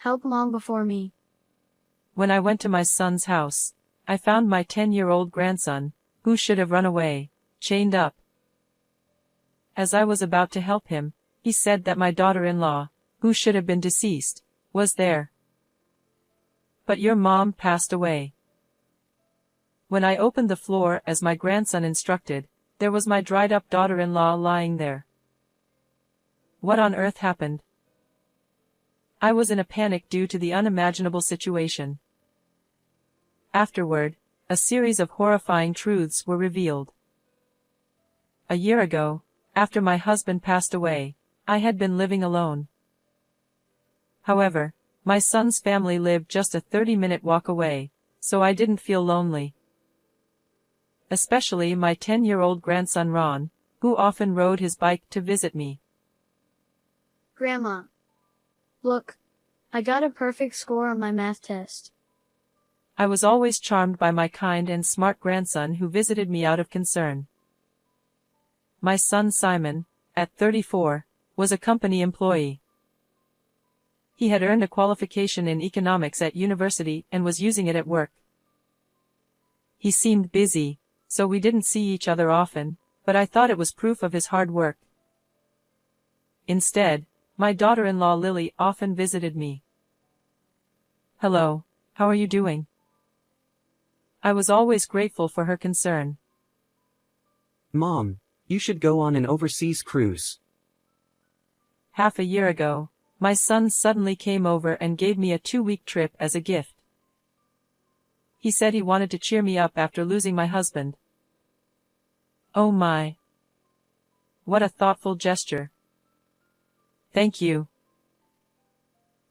help Mom before me. When I went to my son's house, I found my 10-year-old grandson, who should have run away, chained up. As I was about to help him, he said that my daughter-in-law, who should have been deceased, was there. But your mom passed away. When I opened the floor as my grandson instructed, there was my dried-up daughter-in-law lying there. What on earth happened? I was in a panic due to the unimaginable situation. Afterward, a series of horrifying truths were revealed. A year ago, after my husband passed away, I had been living alone. However, my son's family lived just a 30-minute walk away, so I didn't feel lonely. Especially my 10-year-old grandson Ron, who often rode his bike to visit me. Grandma. Look. I got a perfect score on my math test. I was always charmed by my kind and smart grandson who visited me out of concern. My son Simon, at 34, was a company employee. He had earned a qualification in economics at university and was using it at work. He seemed busy, so we didn't see each other often, but I thought it was proof of his hard work. Instead, my daughter-in-law Lily often visited me. Hello, how are you doing? I was always grateful for her concern. Mom, you should go on an overseas cruise. Half a year ago, my son suddenly came over and gave me a 2-week trip as a gift. He said he wanted to cheer me up after losing my husband. Oh my. What a thoughtful gesture. Thank you.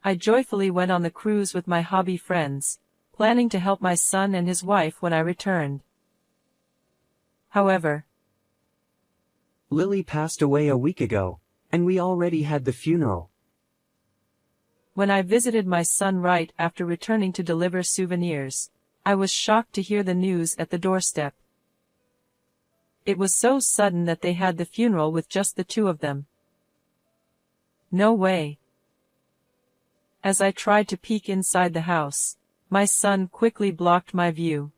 I joyfully went on the cruise with my hobby friends, planning to help my son and his wife when I returned. However, Lily passed away a week ago, and we already had the funeral. When I visited my son right after returning to deliver souvenirs, I was shocked to hear the news at the doorstep. It was so sudden that they had the funeral with just the two of them. No way. As I tried to peek inside the house, my son quickly blocked my view.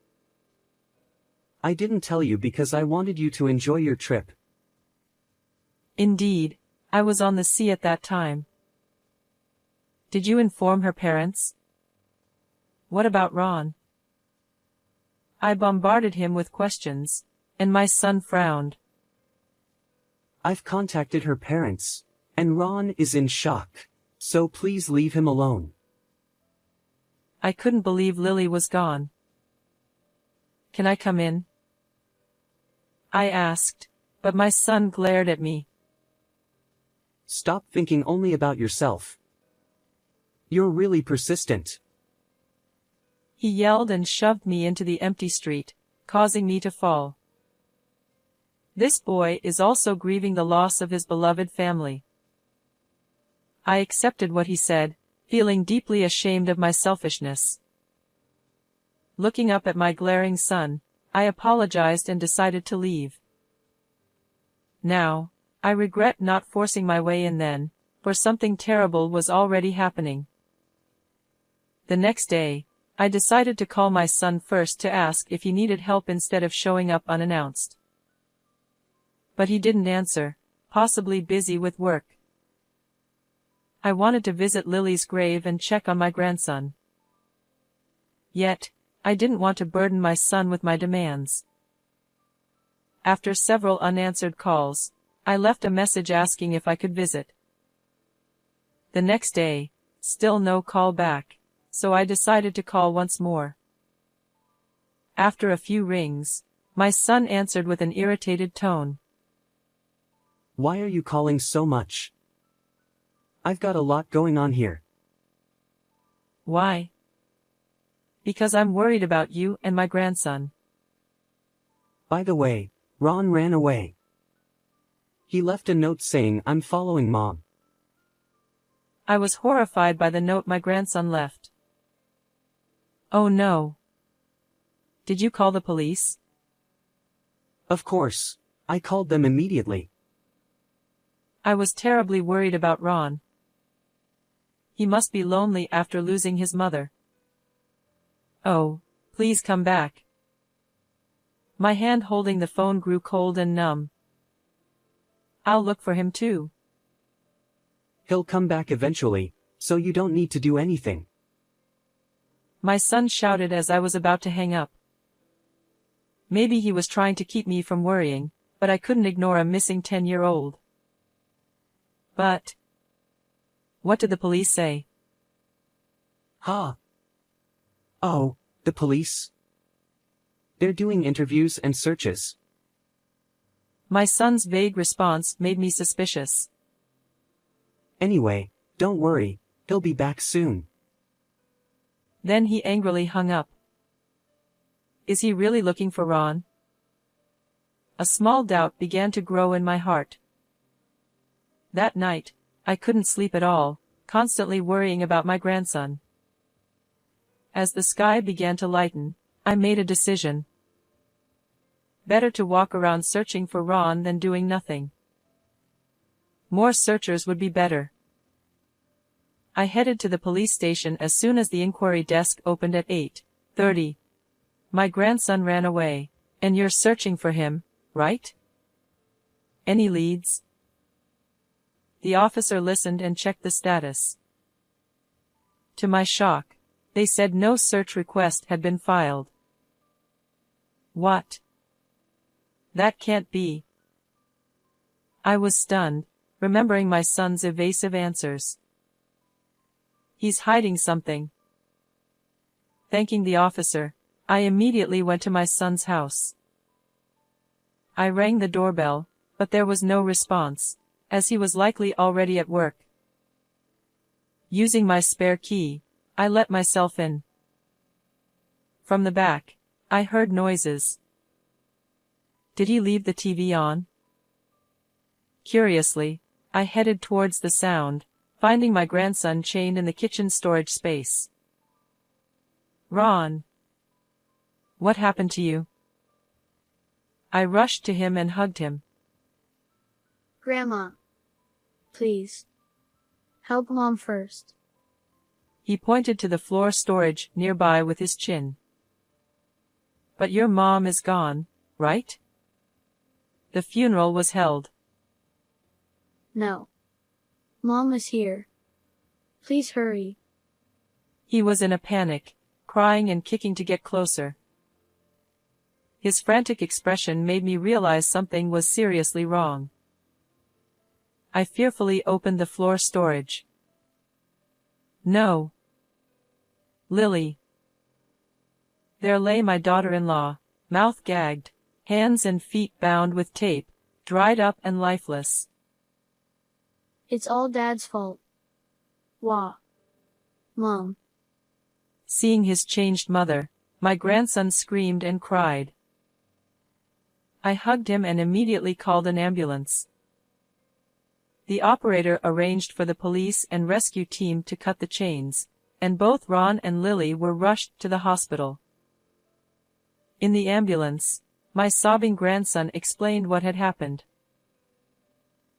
I didn't tell you because I wanted you to enjoy your trip. Indeed, I was on the sea at that time. Did you inform her parents? What about Ron? I bombarded him with questions, and my son frowned. I've contacted her parents, and Ron is in shock, so please leave him alone. I couldn't believe Lily was gone. Can I come in? I asked, but my son glared at me. Stop thinking only about yourself. You're really persistent. He yelled and shoved me into the empty street, causing me to fall. This boy is also grieving the loss of his beloved family. I accepted what he said, feeling deeply ashamed of my selfishness. Looking up at my glaring son, I apologized and decided to leave. Now, I regret not forcing my way in then, for something terrible was already happening. The next day, I decided to call my son first to ask if he needed help instead of showing up unannounced. But he didn't answer, possibly busy with work. I wanted to visit Lily's grave and check on my grandson. Yet, I didn't want to burden my son with my demands. After several unanswered calls, I left a message asking if I could visit. The next day, still no call back, so I decided to call once more. After a few rings, my son answered with an irritated tone. Why are you calling so much? I've got a lot going on here. Why? Because I'm worried about you and my grandson. By the way, Ron ran away. He left a note saying I'm following Mom. I was horrified by the note my grandson left. Oh no. Did you call the police? Of course, I called them immediately. I was terribly worried about Ron. He must be lonely after losing his mother. Oh, please come back. My hand holding the phone grew cold and numb. I'll look for him too. He'll come back eventually, so you don't need to do anything. My son shouted as I was about to hang up. Maybe he was trying to keep me from worrying, but I couldn't ignore a missing 10-year-old. But what did the police say? Huh? Oh, the police? They're doing interviews and searches. My son's vague response made me suspicious. Anyway, don't worry, he'll be back soon. Then he angrily hung up. Is he really looking for Ron? A small doubt began to grow in my heart. That night, I couldn't sleep at all, constantly worrying about my grandson. As the sky began to lighten, I made a decision. Better to walk around searching for Ron than doing nothing. More searchers would be better. I headed to the police station as soon as the inquiry desk opened at 8:30. My grandson ran away, and you're searching for him, right? Any leads? The officer listened and checked the status. To my shock, they said no search request had been filed. What? That can't be. I was stunned, remembering my son's evasive answers. He's hiding something. Thanking the officer, I immediately went to my son's house. I rang the doorbell, but there was no response, as he was likely already at work. Using my spare key, I let myself in. From the back, I heard noises. Did he leave the TV on? Curiously, I headed towards the sound, finding my grandson chained in the kitchen storage space. Ron! What happened to you? I rushed to him and hugged him. Grandma. Please. Help Mom first. He pointed to the floor storage nearby with his chin. But your mom is gone, right? The funeral was held. No. Mom is here. Please hurry. He was in a panic, crying and kicking to get closer. His frantic expression made me realize something was seriously wrong. I fearfully opened the floor storage. No. Lily. There lay my daughter-in-law, mouth gagged, hands and feet bound with tape, dried up and lifeless. It's all Dad's fault. Wah. Mom. Seeing his changed mother, my grandson screamed and cried. I hugged him and immediately called an ambulance. The operator arranged for the police and rescue team to cut the chains, and both Ron and Lily were rushed to the hospital. In the ambulance, my sobbing grandson explained what had happened.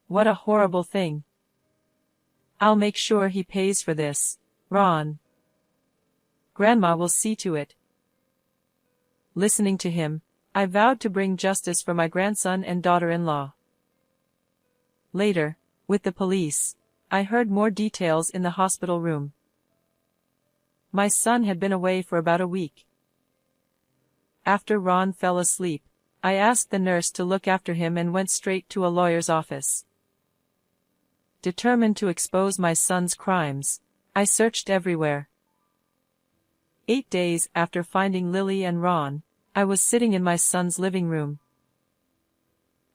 What a horrible thing. I'll make sure he pays for this, Ron. Grandma will see to it. Listening to him, I vowed to bring justice for my grandson and daughter-in-law. Later, with the police, I heard more details in the hospital room. My son had been away for about a week. After Ron fell asleep, I asked the nurse to look after him and went straight to a lawyer's office. Determined to expose my son's crimes, I searched everywhere. 8 days after finding Lily and Ron, I was sitting in my son's living room.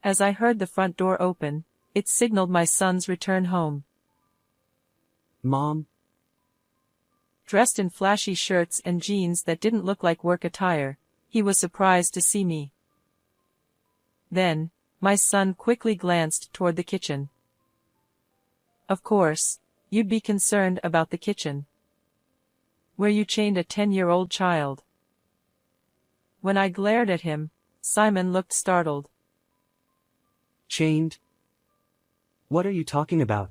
As I heard the front door open, it signaled my son's return home. Mom? Dressed in flashy shirts and jeans that didn't look like work attire, he was surprised to see me. Then, my son quickly glanced toward the kitchen. Of course, you'd be concerned about the kitchen, where you chained a 10-year-old child. When I glared at him, Simon looked startled. Chained? What are you talking about?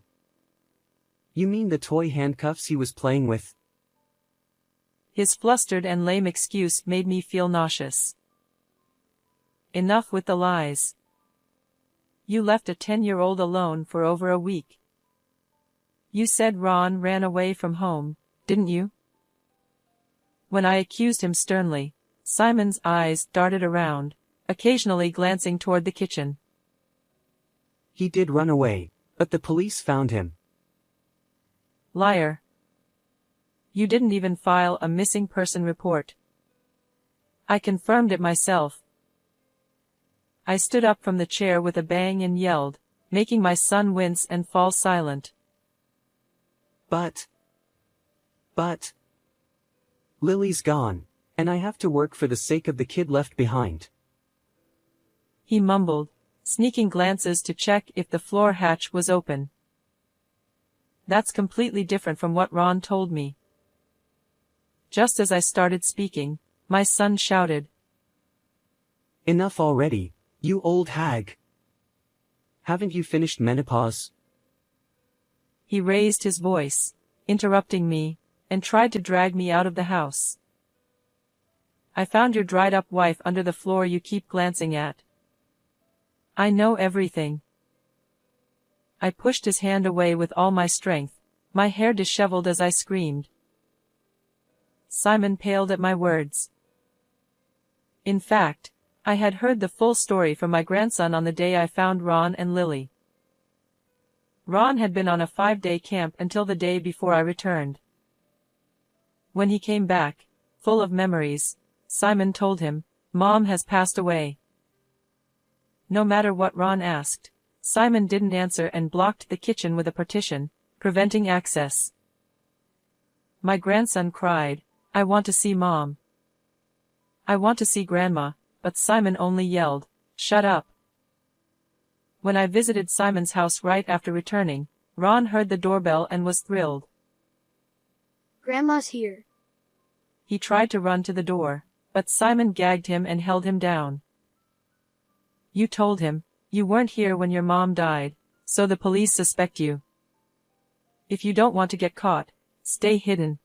You mean the toy handcuffs he was playing with? His flustered and lame excuse made me feel nauseous. Enough with the lies. You left a 10-year-old alone for over a week. You said Ron ran away from home, didn't you? When I accused him sternly, Simon's eyes darted around, occasionally glancing toward the kitchen. He did run away, but the police found him. Liar. You didn't even file a missing person report. I confirmed it myself. I stood up from the chair with a bang and yelled, making my son wince and fall silent. But Lily's gone, and I have to work for the sake of the kid left behind. He mumbled, sneaking glances to check if the floor hatch was open. That's completely different from what Ron told me. Just as I started speaking, my son shouted, Enough already, you old hag. Haven't you finished menopause? He raised his voice, interrupting me, and tried to drag me out of the house. I found your dried-up wife under the floor you keep glancing at. I know everything. I pushed his hand away with all my strength, my hair disheveled as I screamed. Simon paled at my words. In fact, I had heard the full story from my grandson on the day I found Ron and Lily. Ron had been on a 5-day camp until the day before I returned. When he came back, full of memories, Simon told him, Mom has passed away. No matter what Ron asked, Simon didn't answer and blocked the kitchen with a partition, preventing access. My grandson cried, I want to see Mom. I want to see Grandma, but Simon only yelled, Shut up. When I visited Simon's house right after returning, Ron heard the doorbell and was thrilled. Grandma's here. He tried to run to the door, but Simon gagged him and held him down. You told him, you weren't here when your mom died, so the police suspect you. If you don't want to get caught, stay hidden.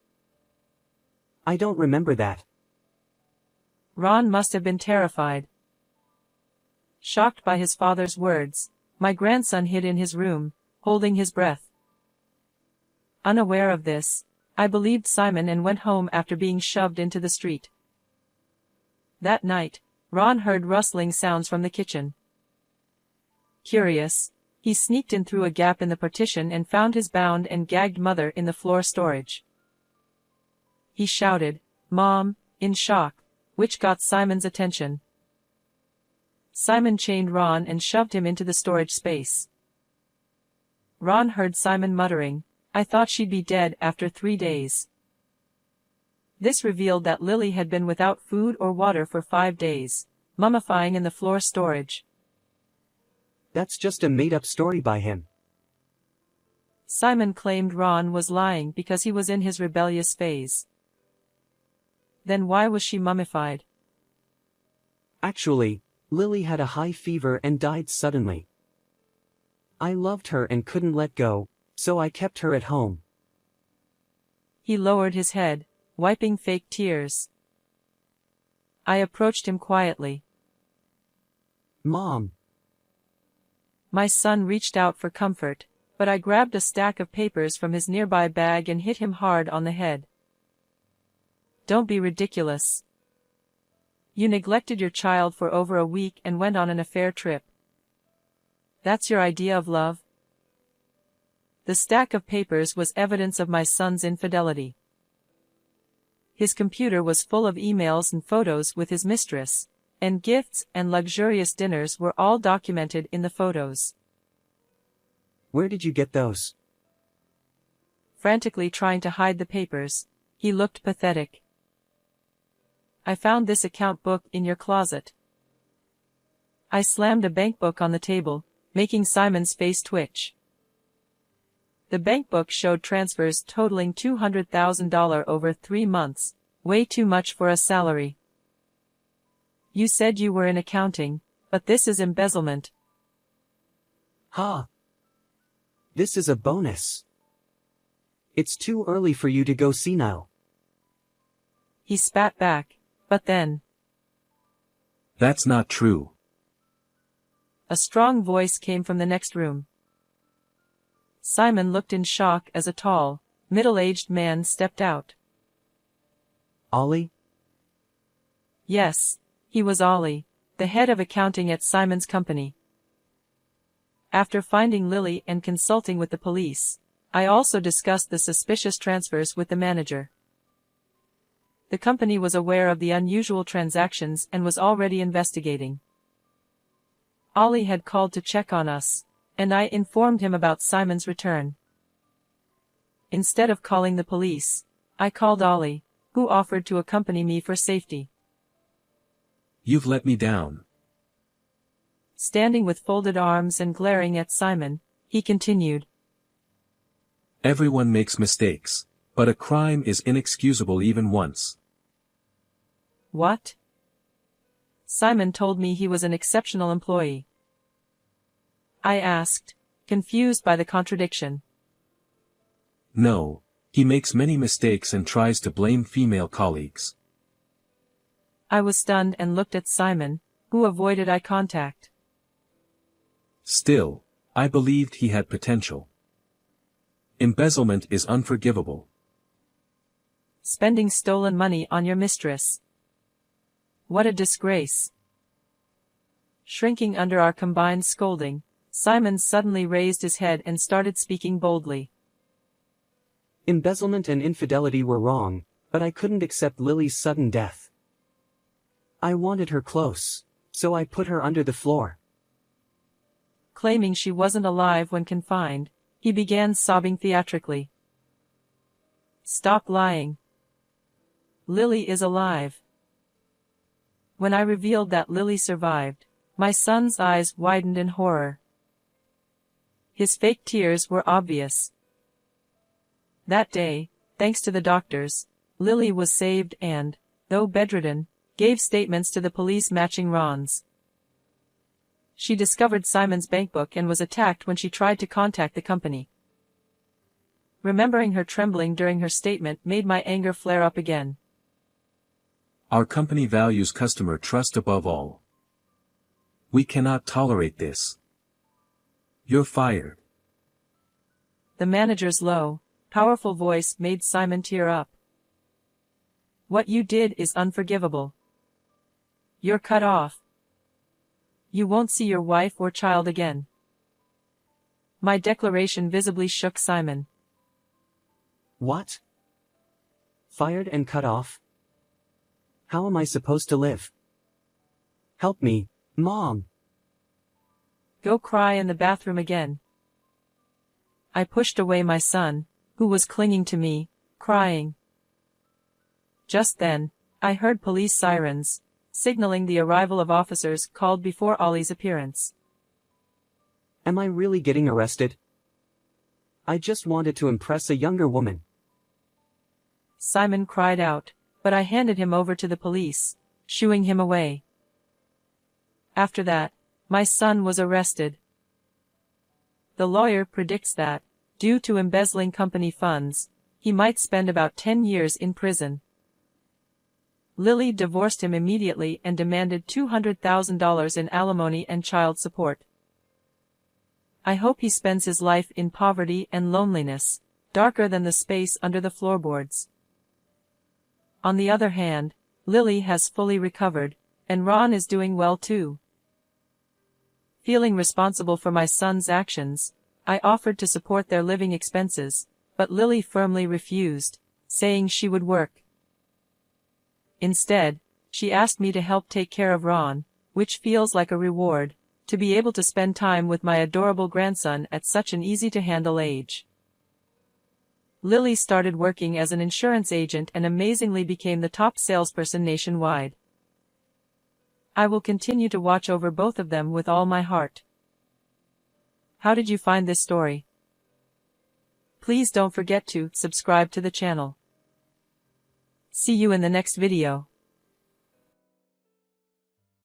I don't remember that. Ron must have been terrified. Shocked by his father's words, my grandson hid in his room, holding his breath. Unaware of this, I believed Simon and went home after being shoved into the street. That night, Ron heard rustling sounds from the kitchen. Curious, he sneaked in through a gap in the partition and found his bound and gagged mother in the floor storage. He shouted, Mom, in shock, which got Simon's attention. Simon chained Ron and shoved him into the storage space. Ron heard Simon muttering, I thought she'd be dead after 3 days. This revealed that Lily had been without food or water for 5 days, mummifying in the floor storage. That's just a made-up story by him. Simon claimed Ron was lying because he was in his rebellious phase. Then why was she mummified? Actually, Lily had a high fever and died suddenly. I loved her and couldn't let go, so I kept her at home. He lowered his head, wiping fake tears. I approached him quietly. Mom. My son reached out for comfort, but I grabbed a stack of papers from his nearby bag and hit him hard on the head. Don't be ridiculous. You neglected your child for over a week and went on an affair trip. That's your idea of love? The stack of papers was evidence of my son's infidelity. His computer was full of emails and photos with his mistress, and gifts and luxurious dinners were all documented in the photos. Where did you get those? Frantically trying to hide the papers, he looked pathetic. I found this account book in your closet. I slammed a bank book on the table, making Simon's face twitch. The bank book showed transfers totaling $200,000 over 3 months, way too much for a salary. You said you were in accounting, but this is embezzlement. Ha! This is a bonus. It's too early for you to go senile. He spat back, but then, That's not true. a strong voice came from the next room. Simon looked in shock as a tall, middle-aged man stepped out. Ollie? Yes, he was Ollie, the head of accounting at Simon's company. After finding Lily and consulting with the police, I also discussed the suspicious transfers with the manager. The company was aware of the unusual transactions and was already investigating. Ollie had called to check on us, and I informed him about Simon's return. Instead of calling the police, I called Ollie, who offered to accompany me for safety. You've let me down. Standing with folded arms and glaring at Simon, he continued. Everyone makes mistakes, but a crime is inexcusable even once. What? Simon told me he was an exceptional employee. I asked, confused by the contradiction. No, he makes many mistakes and tries to blame female colleagues. I was stunned and looked at Simon, who avoided eye contact. Still, I believed he had potential. Embezzlement is unforgivable. Spending stolen money on your mistress. What a disgrace. Shrinking under our combined scolding, Simon suddenly raised his head and started speaking boldly. Embezzlement and infidelity were wrong, but I couldn't accept Lily's sudden death. I wanted her close, so I put her under the floor. Claiming she wasn't alive when confined, he began sobbing theatrically. Stop lying. Lily is alive. When I revealed that Lily survived, my son's eyes widened in horror. His fake tears were obvious. That day, thanks to the doctors, Lily was saved and, though bedridden, gave statements to the police matching Ron's. She discovered Simon's bankbook and was attacked when she tried to contact the company. Remembering her trembling during her statement made my anger flare up again. Our company values customer trust above all. We cannot tolerate this. You're fired. The manager's low, powerful voice made Simon tear up. What you did is unforgivable. You're cut off. You won't see your wife or child again. My declaration visibly shook Simon. What? Fired and cut off? How am I supposed to live? Help me, Mom. Go cry in the bathroom again. I pushed away my son, who was clinging to me, crying. Just then, I heard police sirens, signaling the arrival of officers called before Ollie's appearance. Am I really getting arrested? I just wanted to impress a younger woman. Simon cried out, but I handed him over to the police, shooing him away. After that, my son was arrested. The lawyer predicts that, due to embezzling company funds, he might spend about 10 years in prison. Lily divorced him immediately and demanded $200,000 in alimony and child support. I hope he spends his life in poverty and loneliness, darker than the space under the floorboards. On the other hand, Lily has fully recovered, and Ron is doing well too. Feeling responsible for my son's actions, I offered to support their living expenses, but Lily firmly refused, saying she would work. Instead, she asked me to help take care of Ron, which feels like a reward, to be able to spend time with my adorable grandson at such an easy-to-handle age. Lily started working as an insurance agent and amazingly became the top salesperson nationwide. I will continue to watch over both of them with all my heart. How did you find this story? Please don't forget to subscribe to the channel. See you in the next video.